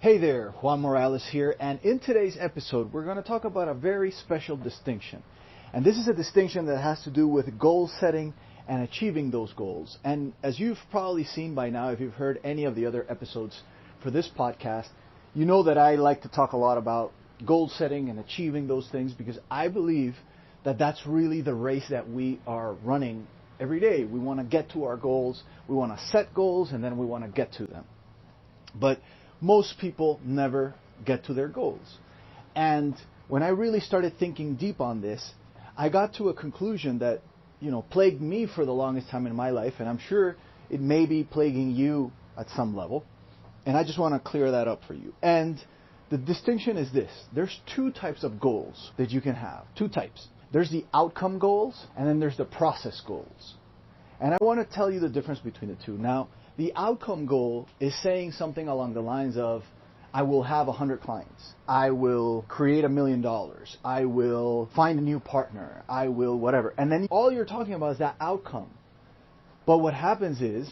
Hey there, Juan Morales here, and in today's episode we're going to talk about a very special distinction. And this is a distinction that has to do with goal setting and achieving those goals. And as you've probably seen by now, if you've heard any of the other episodes for this podcast, you know that I like to talk a lot about goal setting and achieving those things because I believe that that's really the race that we are running every day. We want to get to our goals, we want to set goals, and then we want to get to them. But most people never get to their goals. And when I really started thinking deep on this, I got to a conclusion that, plagued me for the longest time in my life, and I'm sure it may be plaguing you at some level. And I just want to clear that up for you. And the distinction is this. There's two types of goals that you can have. Two types. There's the outcome goals, and then there's the process goals. And I want to tell you the difference between the two. Now, the outcome goal is saying something along the lines of, I will have 100 clients. I will create $1 million. I will find a new partner. I will whatever. And then all you're talking about is that outcome. But what happens is,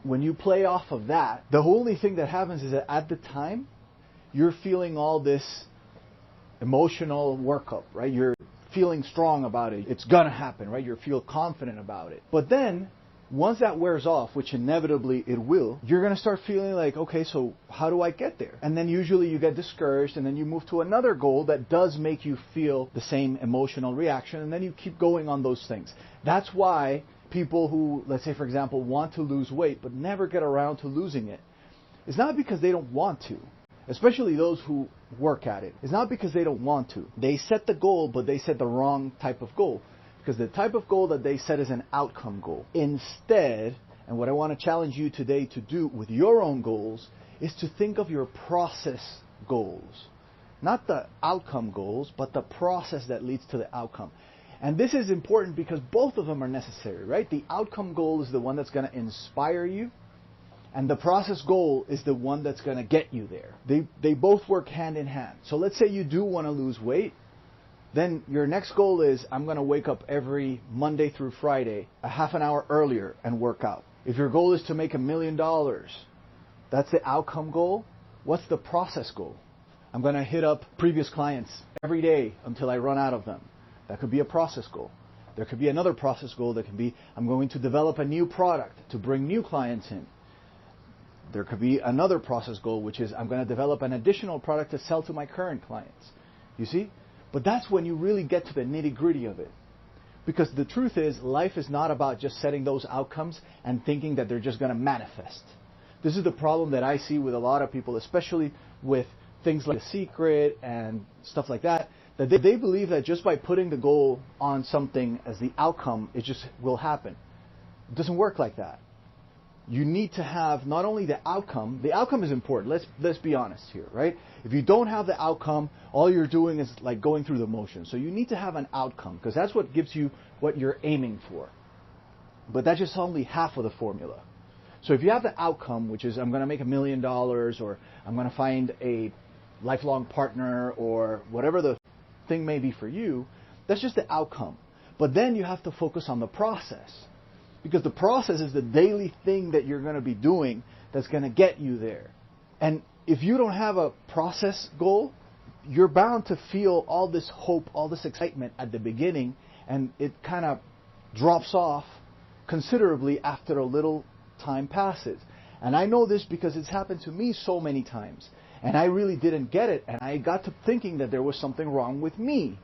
when you play off of that, the only thing that happens is that at the time, you're feeling all this emotional workup, right? You're feeling strong about it. It's going to happen, right? You feel confident about it. But then, once that wears off, which inevitably it will, you're going to start feeling like, okay, so how do I get there? And then usually you get discouraged and then you move to another goal that does make you feel the same emotional reaction, and then you keep going on those things. That's why people who, let's say for example, want to lose weight but never get around to losing it, it's not because they don't want to, especially those who work at it. It's not because they don't want to. They set the goal, but they set the wrong type of goal. Because the type of goal that they set is an outcome goal. Instead, and what I want to challenge you today to do with your own goals, is to think of your process goals. Not the outcome goals, but the process that leads to the outcome. And this is important because both of them are necessary, right? The outcome goal is the one that's going to inspire you, and the process goal is the one that's going to get you there. They both work hand in hand. So let's say you do want to lose weight. Then your next goal is, I'm going to wake up every Monday through Friday a half an hour earlier and work out. If your goal is to make $1 million, that's the outcome goal. What's the process goal? I'm going to hit up previous clients every day until I run out of them. That could be a process goal. There could be another process goal that can be, I'm going to develop a new product to bring new clients in. There could be another process goal, which is, I'm going to develop an additional product to sell to my current clients. You see? But that's when you really get to the nitty-gritty of it. Because the truth is, life is not about just setting those outcomes and thinking that they're just going to manifest. This is the problem that I see with a lot of people, especially with things like The Secret and stuff like that, that they believe that just by putting the goal on something as the outcome, it just will happen. It doesn't work like that. You need to have not only the outcome is important, let's be honest here, right? If you don't have the outcome, all you're doing is like going through the motions. So you need to have an outcome, because that's what gives you what you're aiming for. But that's just only half of the formula. So if you have the outcome, which is I'm going to make $1 million, or I'm going to find a lifelong partner, or whatever the thing may be for you, that's just the outcome. But then you have to focus on the process. Because the process is the daily thing that you're going to be doing that's going to get you there. And if you don't have a process goal, you're bound to feel all this hope, all this excitement at the beginning, and it kind of drops off considerably after a little time passes. And I know this because it's happened to me so many times. And I really didn't get it, and I got to thinking that there was something wrong with me.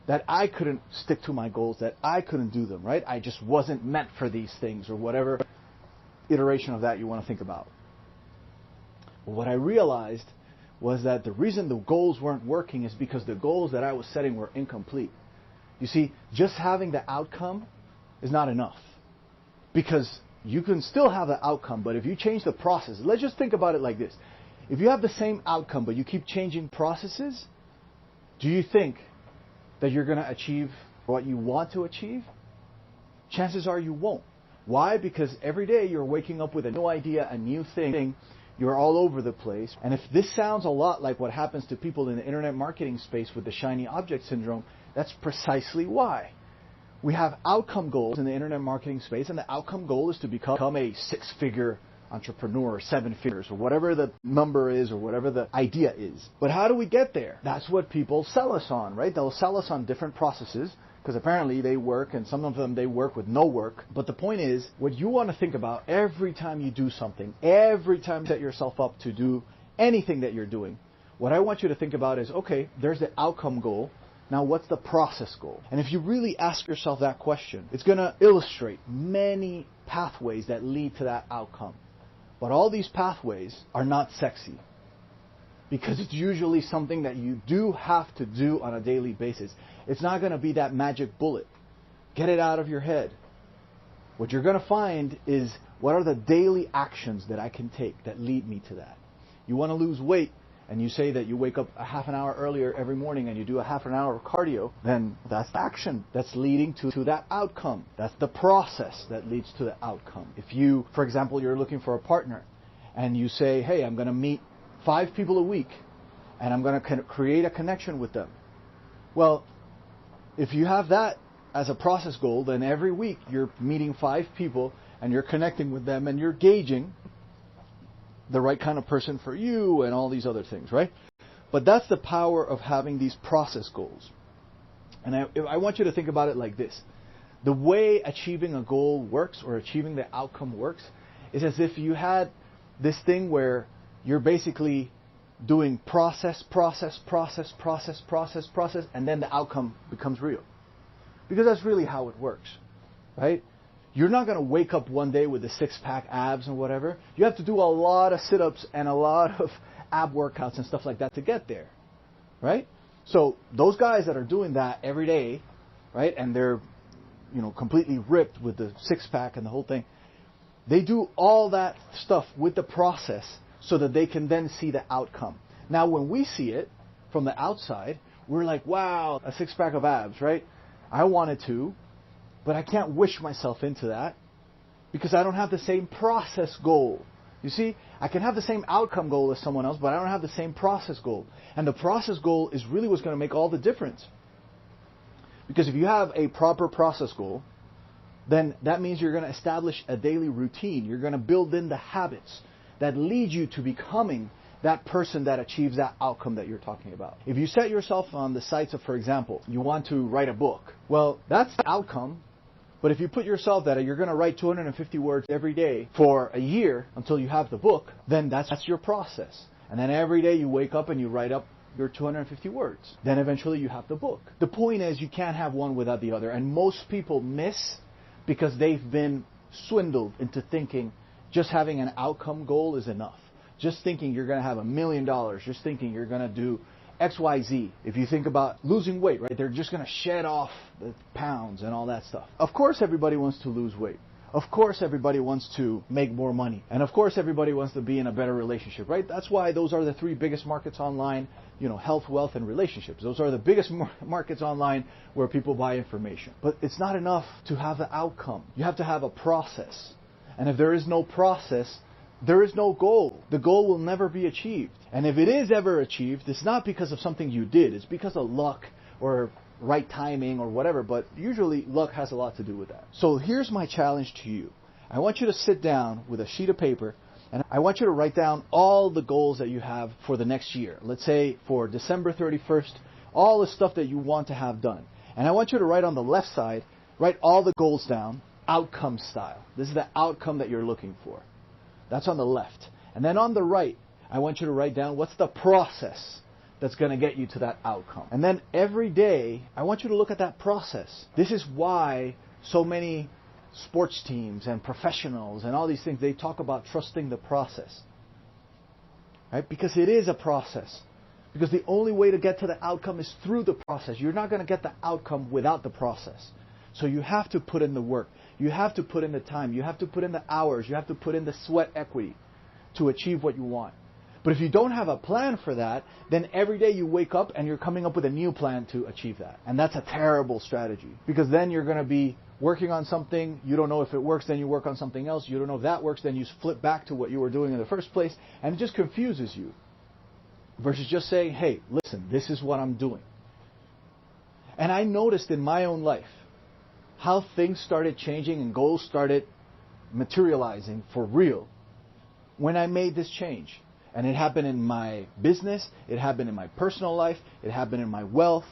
That I couldn't stick to my goals, that I couldn't do them, right? I just wasn't meant for these things, or whatever iteration of that you want to think about. But what I realized was that the reason the goals weren't working is because the goals that I was setting were incomplete. You see, just having the outcome is not enough. Because you can still have the outcome, but if you change the process, let's just think about it like this. If you have the same outcome, but you keep changing processes, do you think that you're going to achieve what you want to achieve? Chances are you won't. Why? Because every day you're waking up with a new idea, a new thing. You're all over the place. And if this sounds a lot like what happens to people in the internet marketing space with the shiny object syndrome, that's precisely why. We have outcome goals in the internet marketing space, and the outcome goal is to become a six-figure entrepreneur, 7 figures, or whatever the number is, or whatever the idea is. But how do we get there? That's what people sell us on, right? They'll sell us on different processes, because apparently they work, and some of them they work with no work. But the point is, what you want to think about every time you do something, every time you set yourself up to do anything that you're doing, what I want you to think about is, okay, there's the outcome goal. Now, what's the process goal? And if you really ask yourself that question, it's going to illustrate many pathways that lead to that outcome. But all these pathways are not sexy, because it's usually something that you do have to do on a daily basis. It's not going to be that magic bullet. Get it out of your head. What you're going to find is, what are the daily actions that I can take that lead me to that? You want to lose weight, and you say that you wake up a half an hour earlier every morning and you do a half an hour of cardio, then that's the action that's leading to that outcome. That's the process that leads to the outcome. If you, for example, you're looking for a partner, and you say, hey, I'm going to meet 5 people a week, and I'm going to create a connection with them. Well, if you have that as a process goal, then every week you're meeting 5 people, and you're connecting with them, and you're gauging the right kind of person for you, and all these other things, right? But that's the power of having these process goals. And I want you to think about it like this. The way achieving a goal works, or achieving the outcome works, is as if you had this thing where you're basically doing process, and then the outcome becomes real. Because that's really how it works, right? You're not going to wake up one day with the 6-pack abs and whatever. You have to do a lot of sit-ups and a lot of ab workouts and stuff like that to get there, right? So those guys that are doing that every day, right, and they're, completely ripped with the 6-pack and the whole thing, they do all that stuff with the process so that they can then see the outcome. Now, when we see it from the outside, we're like, wow, a 6-pack of abs, right? I wanted to, but I can't wish myself into that because I don't have the same process goal. You see, I can have the same outcome goal as someone else, but I don't have the same process goal. And the process goal is really what's going to make all the difference. Because if you have a proper process goal, then that means you're going to establish a daily routine. You're going to build in the habits that lead you to becoming that person that achieves that outcome that you're talking about. If you set yourself on the sights of, for example, you want to write a book, well, that's the outcome. But if you put yourself that you're going to write 250 words every day for a year until you have the book, then that's your process. And then every day you wake up and you write up your 250 words. Then eventually you have the book. The point is, you can't have one without the other. And most people miss because they've been swindled into thinking just having an outcome goal is enough. Just thinking you're going to have $1 million. Just thinking you're going to do XYZ. If you think about losing weight, right? They're just going to shed off the pounds and all that stuff. Of course everybody wants to lose weight. Of course everybody wants to make more money. And of course everybody wants to be in a better relationship, right? That's why those are the 3 biggest markets online, health, wealth, and relationships. Those are the biggest markets online where people buy information. But it's not enough to have the outcome. You have to have a process. And if there is no process, there is no goal. The goal will never be achieved. And if it is ever achieved, it's not because of something you did. It's because of luck or right timing or whatever. But usually luck has a lot to do with that. So here's my challenge to you. I want you to sit down with a sheet of paper, and I want you to write down all the goals that you have for the next year. Let's say for December 31st, all the stuff that you want to have done. And I want you to write on the left side, write all the goals down, outcome style. This is the outcome that you're looking for. That's on the left. And then on the right, I want you to write down what's the process that's going to get you to that outcome. And then every day, I want you to look at that process. This is why so many sports teams and professionals and all these things, they talk about trusting the process. Right? Because it is a process. Because the only way to get to the outcome is through the process. You're not going to get the outcome without the process. So you have to put in the work. You have to put in the time. You have to put in the hours. You have to put in the sweat equity to achieve what you want. But if you don't have a plan for that, then every day you wake up and you're coming up with a new plan to achieve that. And that's a terrible strategy. Because then you're going to be working on something. You don't know if it works, then you work on something else. You don't know if that works, then you flip back to what you were doing in the first place. And it just confuses you. Versus just saying, hey, listen, this is what I'm doing. And I noticed in my own life how things started changing and goals started materializing for real when I made this change. And it happened in my business, it happened in my personal life, it happened in my wealth,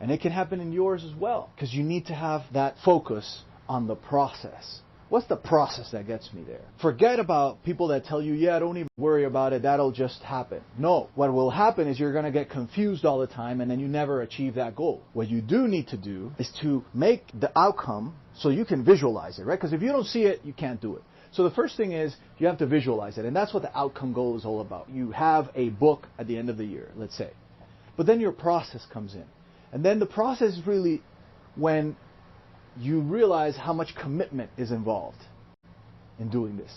and it can happen in yours as well. Because you need to have that focus on the process. What's the process that gets me there? Forget about people that tell you, yeah, don't even worry about it, that'll just happen. No, what will happen is you're going to get confused all the time and then you never achieve that goal. What you do need to do is to make the outcome so you can visualize it, right? Because if you don't see it, you can't do it. So the first thing is you have to visualize it, and that's what the outcome goal is all about. You have a book at the end of the year, let's say. But then your process comes in. And then the process is really when you realize how much commitment is involved in doing this.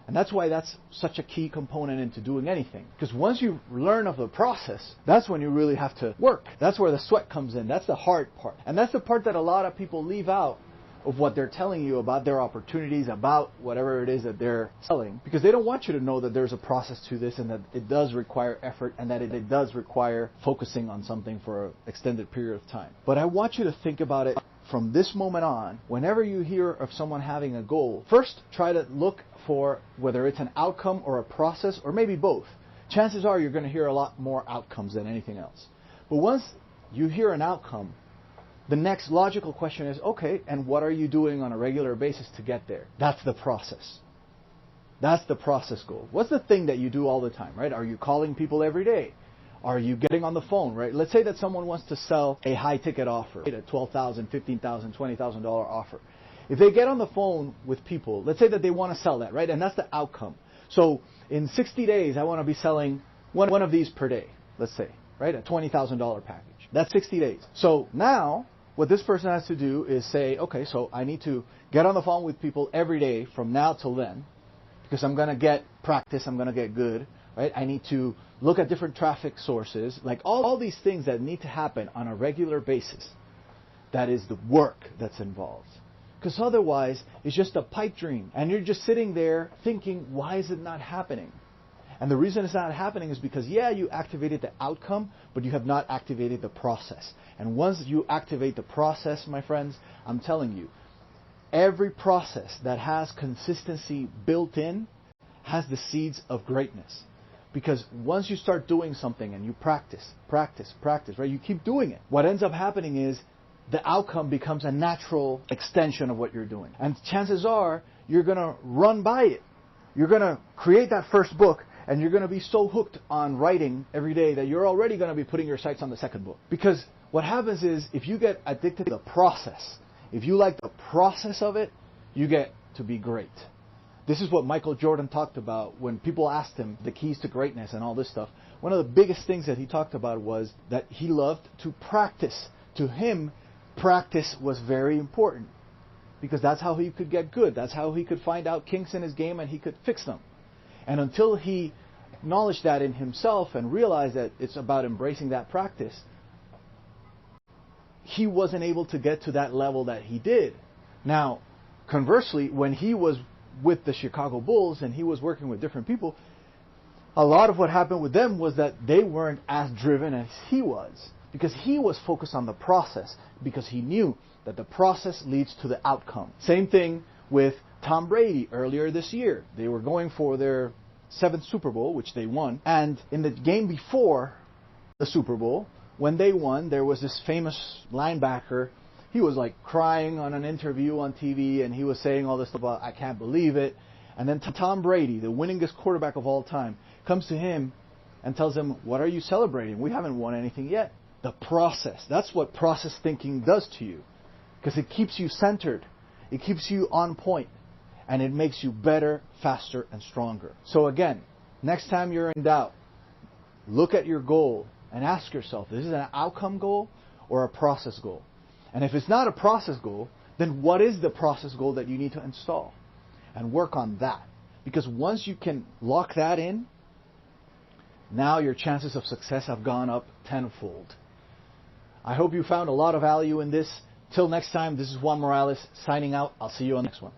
And that's why that's such a key component into doing anything. Because once you learn of the process, that's when you really have to work. That's where the sweat comes in. That's the hard part. And that's the part that a lot of people leave out of what they're telling you about their opportunities, about whatever it is that they're selling. Because they don't want you to know that there's a process to this and that it does require effort and that it does require focusing on something for an extended period of time. But I want you to think about it from this moment on. Whenever you hear of someone having a goal, first try to look for whether it's an outcome or a process or maybe both. Chances are you're going to hear a lot more outcomes than anything else. But once you hear an outcome, the next logical question is, okay, and what are you doing on a regular basis to get there? That's the process. That's the process goal. What's the thing that you do all the time, right? Are you calling people every day? Are you getting on the phone, right? Let's say that someone wants to sell a high-ticket offer, right? A $12,000, $15,000, $20,000 offer. If they get on the phone with people, let's say that they want to sell that, right? And that's the outcome. So in 60 days, I want to be selling one of these per day, let's say, right? A $20,000 package. That's 60 days. So now what this person has to do is say, okay, so I need to get on the phone with people every day from now till then because I'm going to get practice, I'm going to get good, right? I need to look at different traffic sources, like all these things that need to happen on a regular basis. That is the work that's involved. Because otherwise, it's just a pipe dream. And you're just sitting there thinking, why is it not happening? And the reason it's not happening is because, yeah, you activated the outcome, but you have not activated the process. And once you activate the process, my friends, I'm telling you, every process that has consistency built in has the seeds of greatness. Because once you start doing something and you practice, right? You keep doing it. What ends up happening is the outcome becomes a natural extension of what you're doing. And chances are you're going to run by it. You're going to create that first book and you're going to be so hooked on writing every day that you're already going to be putting your sights on the second book. Because what happens is if you get addicted to the process, if you like the process of it, you get to be great. This is what Michael Jordan talked about when people asked him the keys to greatness and all this stuff. One of the biggest things that he talked about was that he loved to practice. To him, practice was very important because that's how he could get good. That's how he could find out kinks in his game and he could fix them. And until he acknowledged that in himself and realized that it's about embracing that practice, he wasn't able to get to that level that he did. Now, conversely, when he was with the Chicago Bulls and he was working with different people, a lot of what happened with them was that they weren't as driven as he was because he was focused on the process because he knew that the process leads to the outcome. Same thing with Tom Brady earlier this year. They were going for their 7th Super Bowl, which they won. And in the game before the Super Bowl, when they won, there was this famous linebacker. He was like crying on an interview on TV, and he was saying all this stuff about, I can't believe it. And then Tom Brady, the winningest quarterback of all time, comes to him and tells him, what are you celebrating? We haven't won anything yet. The process. That's what process thinking does to you. Because it keeps you centered. It keeps you on point. And it makes you better, faster, and stronger. So again, next time you're in doubt, look at your goal and ask yourself, is this an outcome goal or a process goal? And if it's not a process goal, then what is the process goal that you need to install? And work on that. Because once you can lock that in, now your chances of success have gone up tenfold. I hope you found a lot of value in this. Till next time, this is Juan Morales signing out. I'll see you on the next one.